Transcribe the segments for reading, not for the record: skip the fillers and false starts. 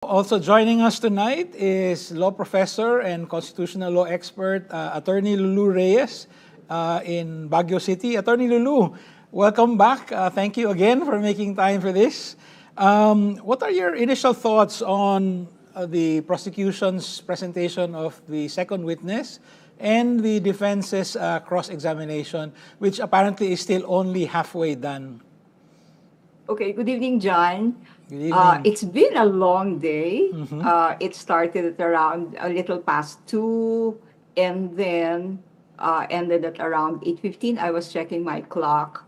Also joining us tonight is law professor and constitutional law expert, Attorney Lulu Reyes in Baguio City. Attorney Lulu, welcome back. Thank you again for making time for this. What are your initial thoughts on the prosecution's presentation of the second witness and the defense's cross-examination, which apparently is still only halfway done? Okay, good evening, John. Good evening. It's been a long day. It started at around a little past 2 and then ended at around 8:15. I was checking my clock.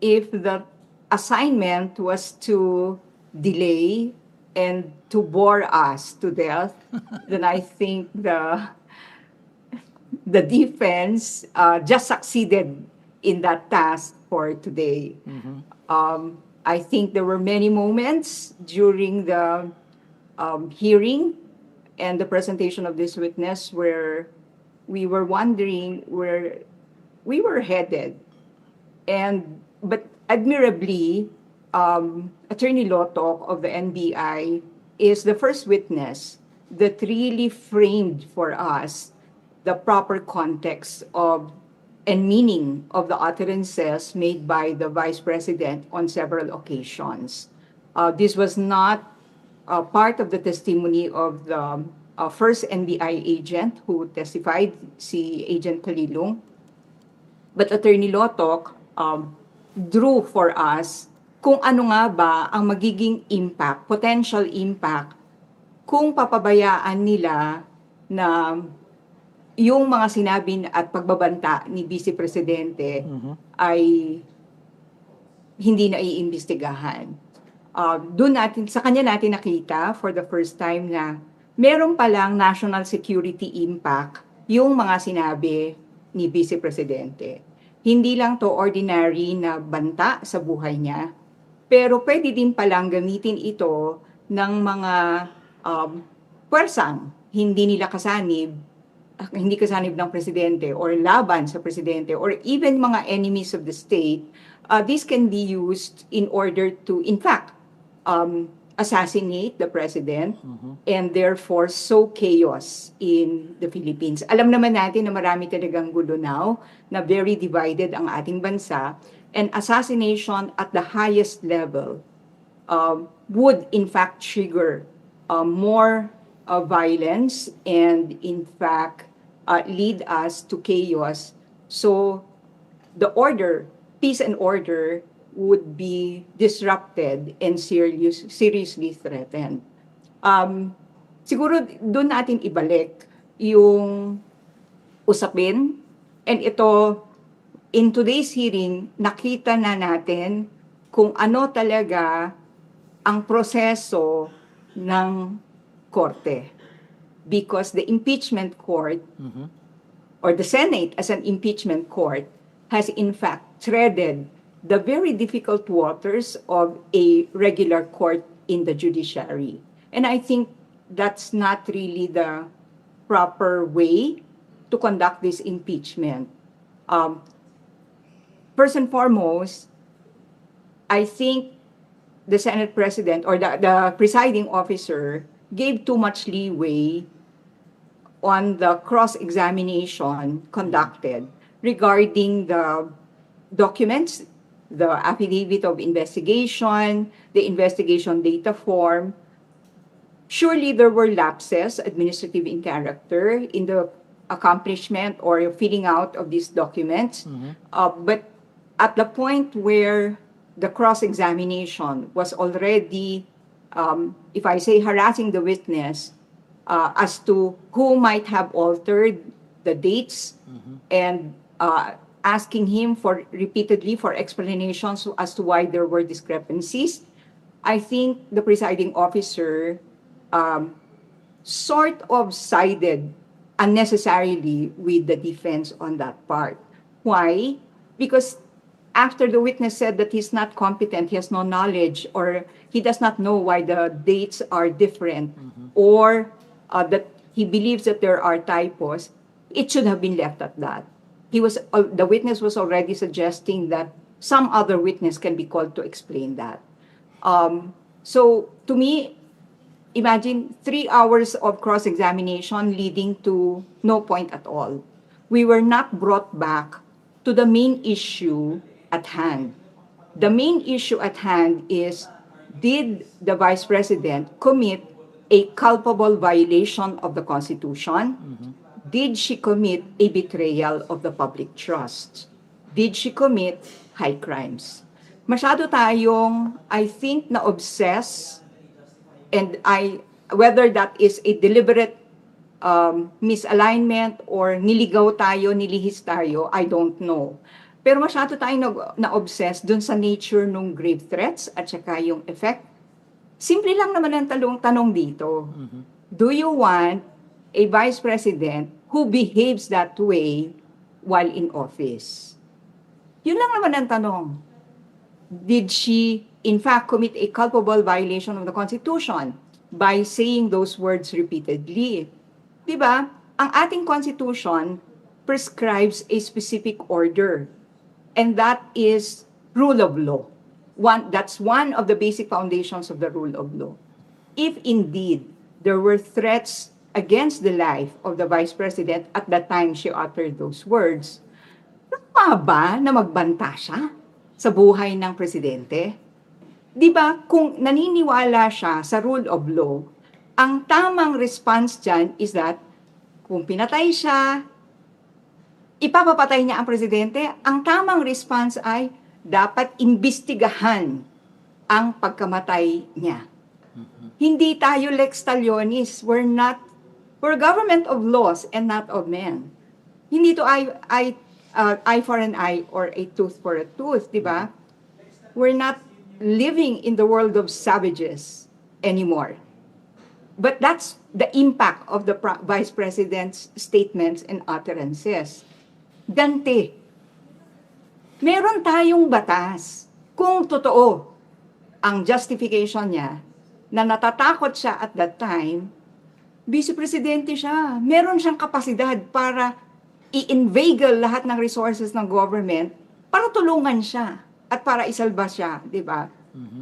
If the assignment was to delay and to bore us to death, then I think the defense just succeeded in that task for today. I think there were many moments during the hearing and the presentation of this witness where we were wondering where we were headed. But admirably, Attorney Lotok of the NBI is the first witness that really framed for us the proper context of and meaning of the utterances made by the Vice President on several occasions. This was not part of the testimony of the first NBI agent who testified, si Agent Kalilong. But Attorney Lotok drew for us kung ano nga ba ang magiging impact, potential impact, kung papabayaan nila na yung mga sinabi at pagbabanta ni Vice Presidente ay hindi na iimbestigahan. Sa kanya natin nakita for the first time na meron palang national security impact yung mga sinabi ni Vice Presidente. Hindi lang to ordinary na banta sa buhay niya, pero pwede din palang gamitin ito ng mga pwersang hindi nila hindi kasanib ng presidente or laban sa presidente or even mga enemies of the state. This can be used in order to, in fact, assassinate the president and therefore sow chaos in the Philippines. Alam naman natin na marami talagang gulo now, na very divided ang ating bansa, and assassination at the highest level would in fact trigger more violence and in fact lead us to chaos. So the peace and order would be disrupted and seriously threatened. Siguro doon natin ibalik yung usapin, and ito, in today's hearing, nakita na natin kung ano talaga ang proseso ng korte. Because the impeachment court or the Senate as an impeachment court has in fact treaded the very difficult waters of a regular court in the judiciary. And I think that's not really the proper way to conduct this impeachment. First and foremost, I think the Senate President or the presiding officer gave too much leeway on the cross-examination conducted regarding the documents, the affidavit of investigation, the investigation data form. Surely there were lapses, administrative in character, in the accomplishment or filling out of these documents. But at the point where the cross-examination was already if I say harassing the witness as to who might have altered the dates and asking him repeatedly for explanations as to why there were discrepancies, I think the presiding officer sort of sided unnecessarily with the defense on that part. Why? Because after the witness said that he's not competent, he has no knowledge, or he does not know why the dates are different, or that he believes that there are typos, it should have been left at that. The witness was already suggesting that some other witness can be called to explain that. So to me, imagine 3 hours of cross-examination leading to no point at all. We were not brought back to the main issue at hand. The main issue at hand is, did the Vice President commit a culpable violation of the Constitution? Did she commit a betrayal of the public trust? Did she commit high crimes? Masyado tayong, I think, na-obsess, and whether that is a deliberate misalignment or niligaw tayo, nilihis tayo, I don't know. Pero masyado tayong na-obsess dun sa nature ng grave threats at saka yung effect. Simple lang naman ang tanong dito. Do you want a Vice President who behaves that way while in office? Yun lang naman ang tanong. Did she, in fact, commit a culpable violation of the Constitution by saying those words repeatedly? Diba? Ang ating Constitution prescribes a specific order, and that is rule of law. That's one of the basic foundations of the rule of law. If indeed there were threats against the life of the Vice President at the time she uttered those words, tama ba na magbanta siya sa buhay ng presidente? Di ba, kung naniniwala siya sa rule of law, ang tamang response dyan is that kung pinatay siya, ipapapatay niya ang presidente, ang tamang response ay dapat imbestigahan ang pagkamatay niya. Hindi tayo lex talionis. We're government of laws and not of men. Hindi to eye for an eye or a tooth for a tooth, di ba? We're not living in the world of savages anymore. But that's the impact of the Vice President's statements and utterances. Ganti. Meron tayong batas. Kung totoo ang justification niya na natatakot siya at that time, Vice Presidente siya. Meron siyang kapasidad para i-inveigle lahat ng resources ng government para tulungan siya at para isalba siya, di ba?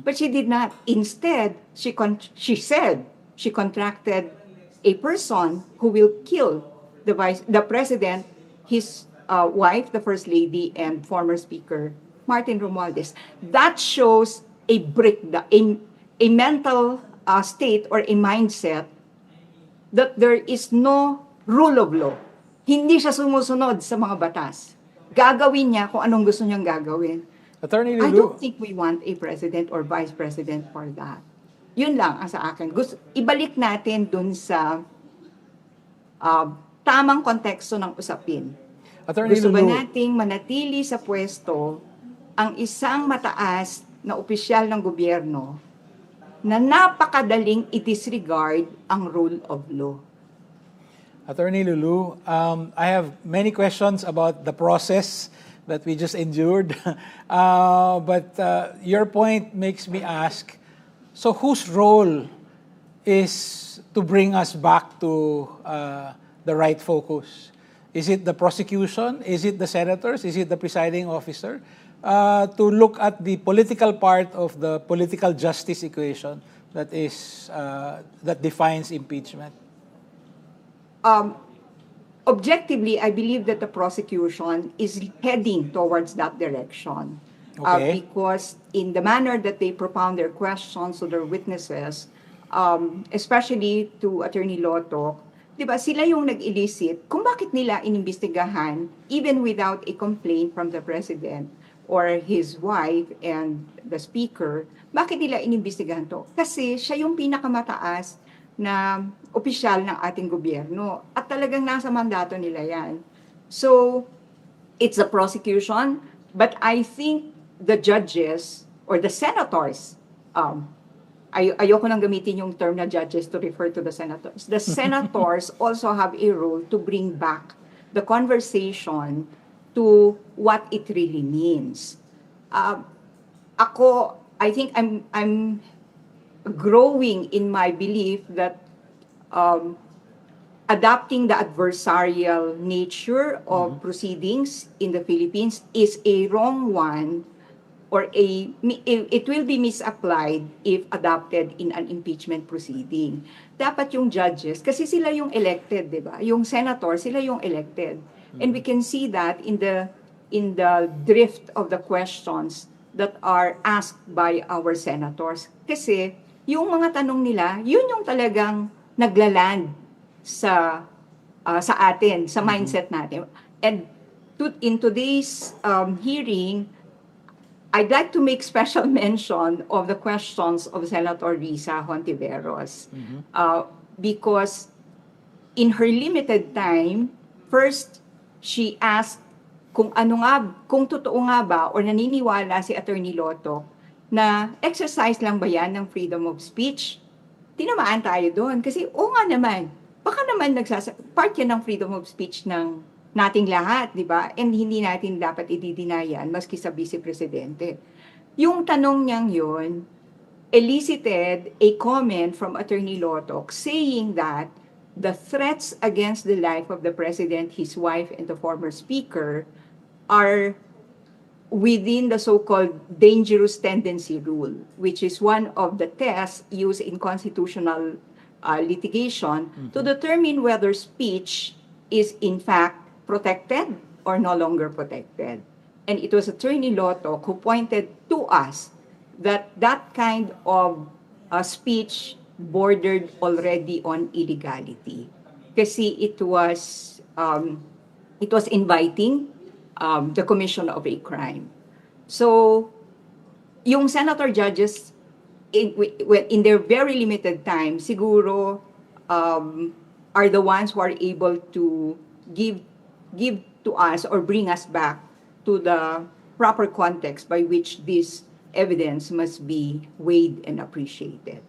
But she did not. Instead, she said she contracted a person who will kill the president, his wife, the first lady, and former speaker, Martin Romualdez. That shows a mental state or a mindset that there is no rule of law. Hindi siya sumusunod sa mga batas. Gagawin niya kung anong gusto niyang gagawin. Attorney I Lulu, don't think we want a president or vice president for that. Yun lang ang sa akin. Ibalik natin dun sa tamang konteksto ng usapin. Attorney Gusto ba Lulu, nating manatili sa pwesto ang isang mataas na opisyal ng gobyerno na napakadaling i-disregard ang rule of law? Attorney Lulu, I have many questions about the process that we just endured. But your point makes me ask, so whose role is to bring us back to the right focus? Is it the prosecution? Is it the senators? Is it the presiding officer? To look at the political part of the political justice equation that defines impeachment. Objectively, I believe that the prosecution is heading towards that direction. Okay. Because in the manner that they propound their questions to their witnesses, especially to Attorney Loto, di ba, sila yung nag-elicit kung bakit nila inimbestigahan even without a complaint from the President or his wife and the Speaker, bakit nila inimbestigahan to? Kasi siya yung pinakamataas na opisyal ng ating gobyerno. At talagang nasa mandato nila yan. So, it's a prosecution, but I think the judges or the senators, ayoko nang gamitin yung term na judges to refer to the senators. The senators also have a role to bring back the conversation to what it really means. I think I'm growing in my belief that adopting the adversarial nature of proceedings in the Philippines is a wrong one or it will be misapplied if adopted in an impeachment proceeding. Dapat yung judges, kasi sila yung elected, di ba? Yung senator, sila yung elected. And we can see that in the drift of the questions that are asked by our senators. Kasi yung mga tanong nila, yun yung talagang naglaland sa atin, sa mindset natin. And in today's hearing, I'd like to make special mention of the questions of Senator Risa Hontiveros, because in her limited time, first, she asked kung totoo nga ba or naniniwala si Attorney Lotto na exercise lang ba yan ng freedom of speech. Tinamaan tayo doon kasi nga naman, baka naman part yan ng freedom of speech ng nating lahat, di ba? And hindi natin dapat i-deny maski sa Vice Presidente. Yung tanong niyang yun elicited a comment from Attorney Lotok saying that the threats against the life of the President, his wife, and the former Speaker are within the so-called dangerous tendency rule, which is one of the tests used in constitutional litigation to determine whether speech is in fact protected or no longer protected. And it was Attorney Lotok who pointed to us that that kind of speech bordered already on illegality. Kasi it was inviting the commission of a crime. So, yung senator judges, in their very limited time, siguro are the ones who are able to give to us or bring us back to the proper context by which this evidence must be weighed and appreciated.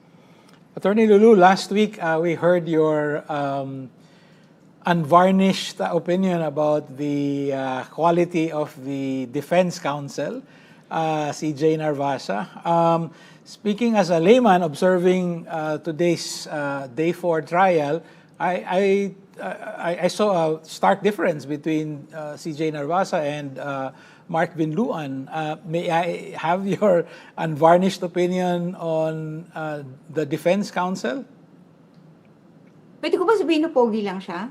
Attorney Lulu, last week we heard your unvarnished opinion about the quality of the defense counsel, CJ Narvasa. Speaking as a layman observing today's day 4 trial, I saw a stark difference between CJ Narvasa and Mark Binluan. May I have your unvarnished opinion on the defense counsel? Pwede ko ba sabihin na pogi lang siya?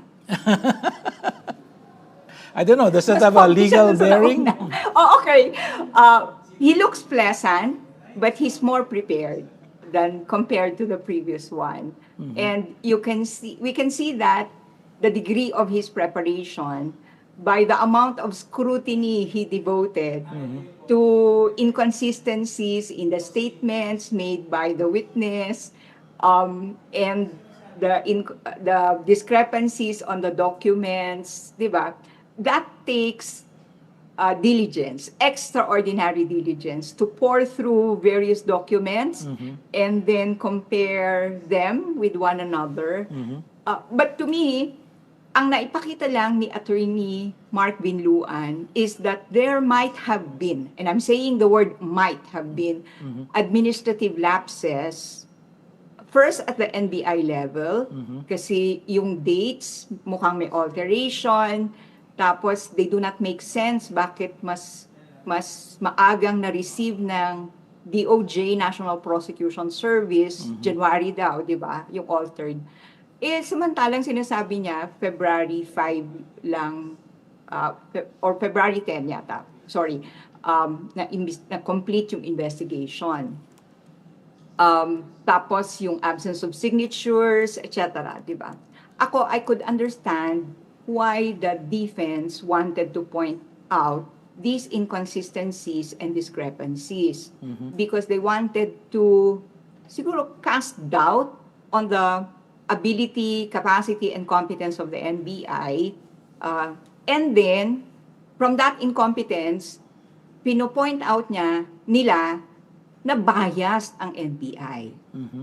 I don't know. Does that have a legal bearing? Oh, okay. He looks pleasant, but he's more prepared than compared to the previous one. And we can see that the degree of his preparation by the amount of scrutiny he devoted to inconsistencies in the statements made by the witness, and the discrepancies on the documents, di ba? That takes diligence, extraordinary diligence, to pour through various documents and then compare them with one another. But to me, ang naipakita lang ni Attorney Mark Binluan is that there might have been, and I'm saying the word might have been, administrative lapses, first at the NBI level, kasi yung dates mukhang may alteration, tapos they do not make sense bakit mas maagang na-receive ng DOJ, National Prosecution Service, January daw, di ba, yung altered. Samantalang sinasabi niya, February 5 lang, or February 10 yata, sorry, na complete yung investigation. Tapos yung absence of signatures, etc., di ba? I could understand why the defense wanted to point out these inconsistencies and discrepancies, because they wanted to siguro cast doubt on the ability, capacity, and competence of the NBI. And then, from that incompetence, pinopoint out nila na biased ang NBI.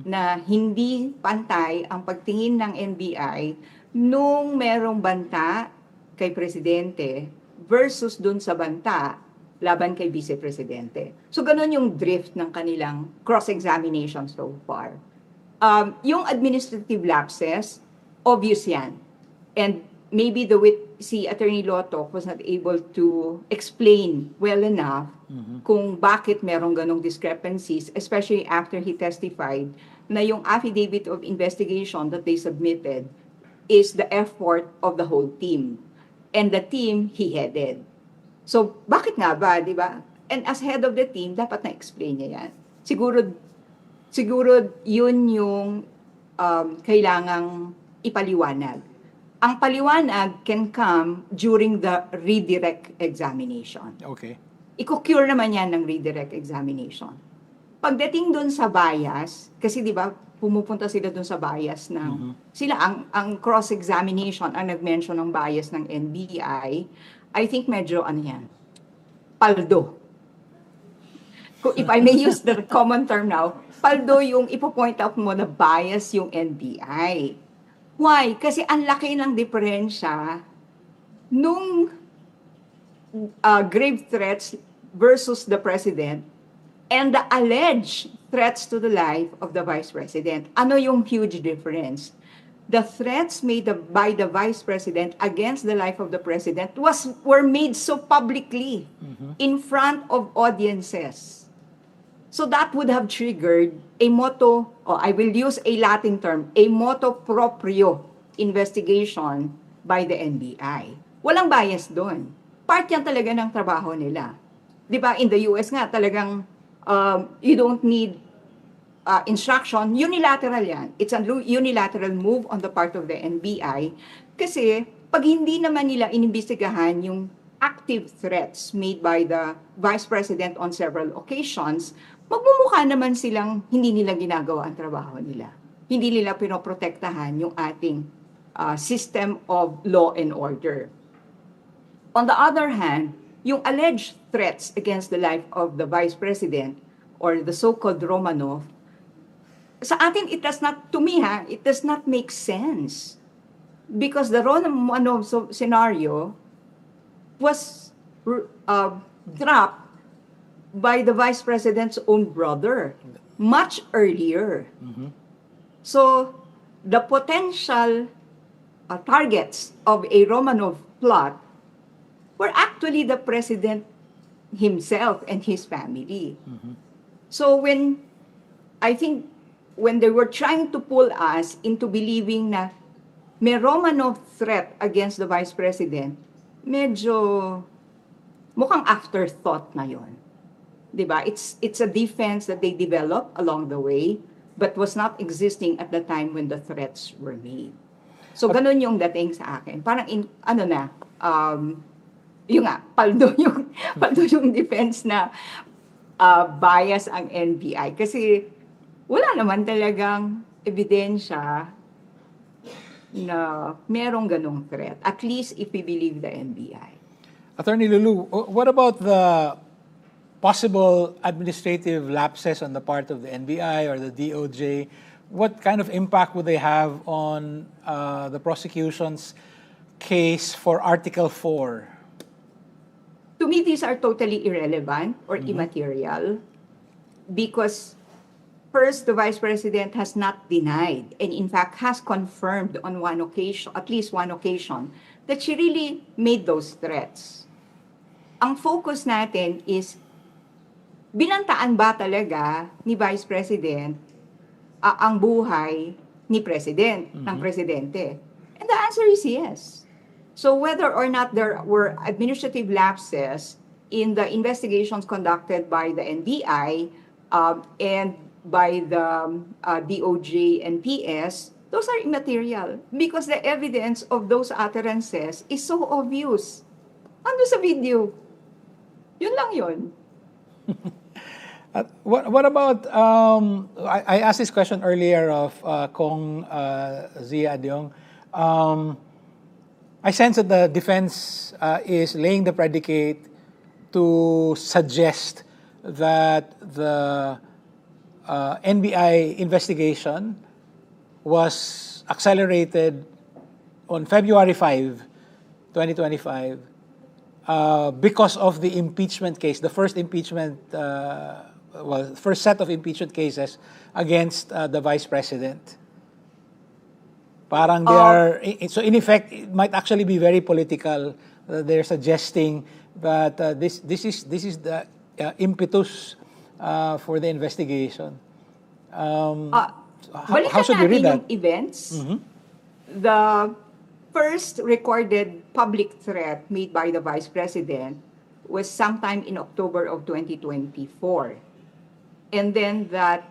Na hindi pantay ang pagtingin ng NBI nung merong banta kay Presidente versus dun sa banta laban kay Vice Presidente. So, ganun yung drift ng kanilang cross-examination so far. Yung administrative lapses, obvious yan. And maybe the si Attorney Loto was not able to explain well enough kung bakit merong ganong discrepancies, especially after he testified na yung affidavit of investigation that they submitted is the effort of the whole team. And the team he headed. So, bakit nga ba, di ba? And as head of the team, dapat na-explain niya yan. Siguro yun yung kailangang ipaliwanag. Ang paliwanag can come during the redirect examination. Okay. Iko-cure naman yan ng redirect examination. Pagdating doon sa bias, kasi di ba, pumupunta sila doon sa bias ng, sila, ang cross-examination, ang nag-mention ng bias ng NBI, I think medyo, ano yan, paldo. If I may use the common term now, paldo yung ipo-point out mo na bias yung NBI. Why? Kasi ang laki ng diferensya nung grave threats versus the President and the alleged threats to the life of the Vice President. Ano yung huge difference? The threats made by the Vice President against the life of the President were made so publicly in front of audiences. So that would have triggered a motu, I will use a Latin term, a motu proprio investigation by the NBI. Walang bias doon. Part yan talaga ng trabaho nila. Di ba, in the US nga, talagang you don't need instruction, unilateral yan. It's a unilateral move on the part of the NBI kasi pag hindi naman nila inimbestigahan yung active threats made by the Vice President on several occasions, magmumukha naman silang hindi nila ginagawa ang trabaho nila. Hindi nila pinoprotektahan yung ating system of law and order. On the other hand, yung alleged threats against the life of the Vice President or the so-called Romanov, sa atin, it does not, to me it does not make sense. Because the Romanov scenario was dropped by the Vice President's own brother much earlier. So, the potential targets of a Romanov plot were actually the President himself and his family. So, I think, when they were trying to pull us into believing na may Romanov threat against the Vice President, medyo mukhang afterthought na yon. Diba? It's a defense that they developed along the way, but was not existing at the time when the threats were made. So, ganun yung dating sa akin. Parang, yung nga, paldo yung defense na bias ang NBI. Kasi, wala naman talagang ebidensya na merong ganong threat. At least if we believe the NBI. Attorney Lulu, what about the possible administrative lapses on the part of the NBI or the DOJ? What kind of impact would they have on the prosecution's case for Article 4? To me, these are totally irrelevant or immaterial because first, the Vice President has not denied and in fact has confirmed on one occasion, at least one occasion, that she really made those threats. Ang focus natin is, binantaan ba talaga ni Vice President ang buhay ni President, ng Presidente? And the answer is yes. So whether or not there were administrative lapses in the investigations conducted by the NBI and by the DOJ and PS, those are immaterial because the evidence of those utterances is so obvious. Ano sa video? Yun lang yun. What about, I asked this question earlier of Kong Zia Adyong. I sense that the defense is laying the predicate to suggest that the NBI investigation was accelerated on February 5, 2025, because of the impeachment case, the first impeachment, first set of impeachment cases against the Vice President. Parang they are, so in effect, it might actually be very political. They're suggesting that this is the impetus for the investigation. How Balikan should we natin read that? yung events. The first recorded public threat made by the Vice President was sometime in October of 2024. And then that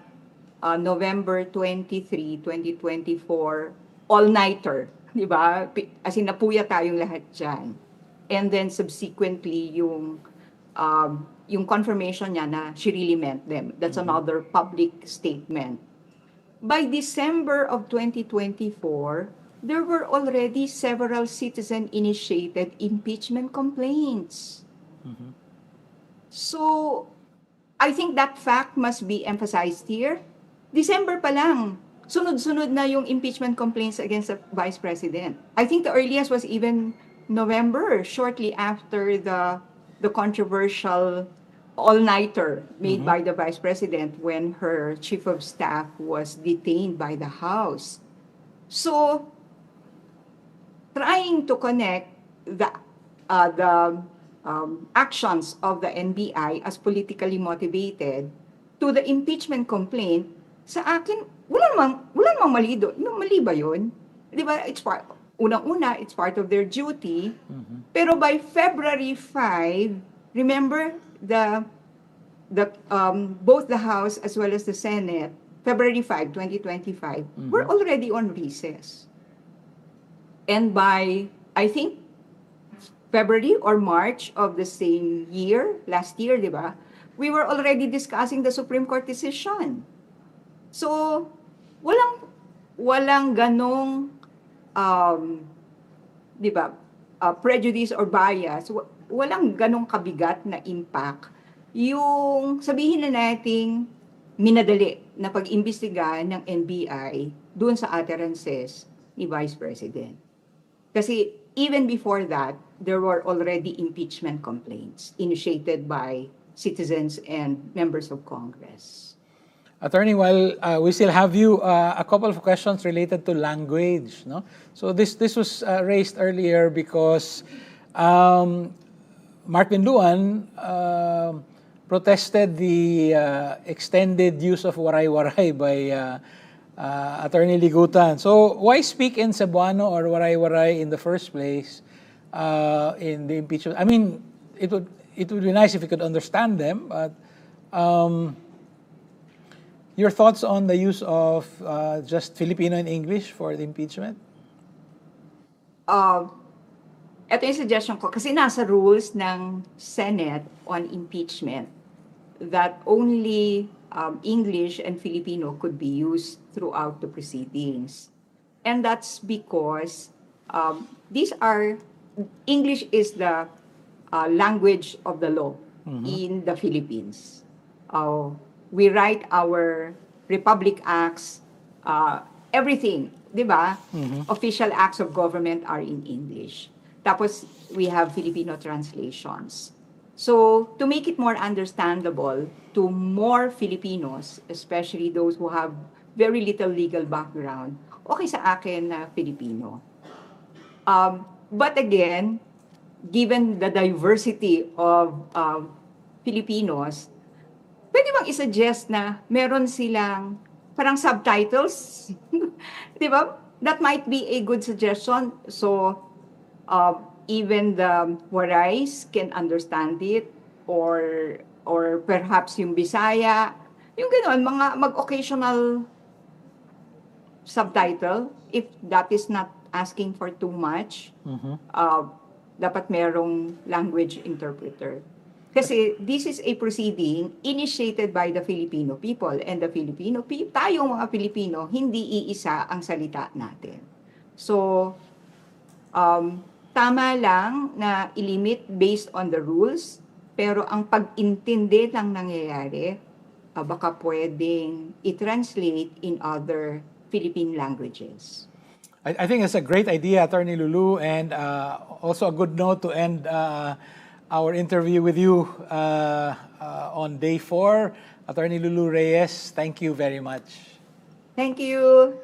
November 23, 2024, all-nighter, di ba? As in, napuya tayong lahat dyan. And then subsequently, yung confirmation niya na she really meant them. That's another public statement. By December of 2024, there were already several citizen-initiated impeachment complaints. So, I think that fact must be emphasized here. December pa lang, sunod-sunod na yung impeachment complaints against the Vice President. I think the earliest was even November, shortly after the controversial all-nighter made by the Vice President when her Chief of Staff was detained by the House. So, trying to connect the actions of the NBI as politically motivated to the impeachment complaint, sa akin, wala namang mali doon. Mali ba yun? Di ba, unang-una, it's part of their duty. Pero by February 5, remember, both the House as well as the Senate, February 5, 2025, were already on recess. And by, I think, February or March of the same year, last year, di ba, we were already discussing the Supreme Court decision. So, walang ganong, di ba, prejudice or bias, walang ganong kabigat na impact yung sabihin na nating minadali na pag-imbestiga ng NBI doon sa utterances ni Vice President. Kasi even before that, there were already impeachment complaints initiated by citizens and members of Congress. Attorney, while we still have you, a couple of questions related to language. No? So this was raised earlier because Mark Binduan protested the extended use of waray-waray by Attorney Ligutan. So why speak in Cebuano or waray-waray in the first place in the impeachment? I mean, it would be nice if you could understand them, but your thoughts on the use of just Filipino and English for the impeachment? Ito yung suggestion ko, kasi nasa rules ng Senate on impeachment that only English and Filipino could be used throughout the proceedings. And that's because English is the language of the law in the Philippines. We write our Republic Acts, everything, di ba? Official acts of government are in English. Tapos, we have Filipino translations. So, to make it more understandable to more Filipinos, especially those who have very little legal background, okay sa akin na Filipino. But again, given the diversity of Filipinos, pwede bang isuggest na meron silang parang subtitles? Di ba? That might be a good suggestion. So, even the Warays can understand it, or perhaps yung Bisaya, yung gano'n, mag-occasional subtitle, if that is not asking for too much, dapat merong language interpreter. Kasi this is a proceeding initiated by the Filipino people, and the tayong mga Filipino, hindi iisa ang salita natin. So, tama lang na ilimit based on the rules, pero ang pag-intindi ng nangyayari, baka pwedeng i-translate in other Philippine languages. I think it's a great idea, Attorney Lulu, and also a good note to end our interview with you on day 4. Attorney Lulu Reyes, thank you very much. Thank you.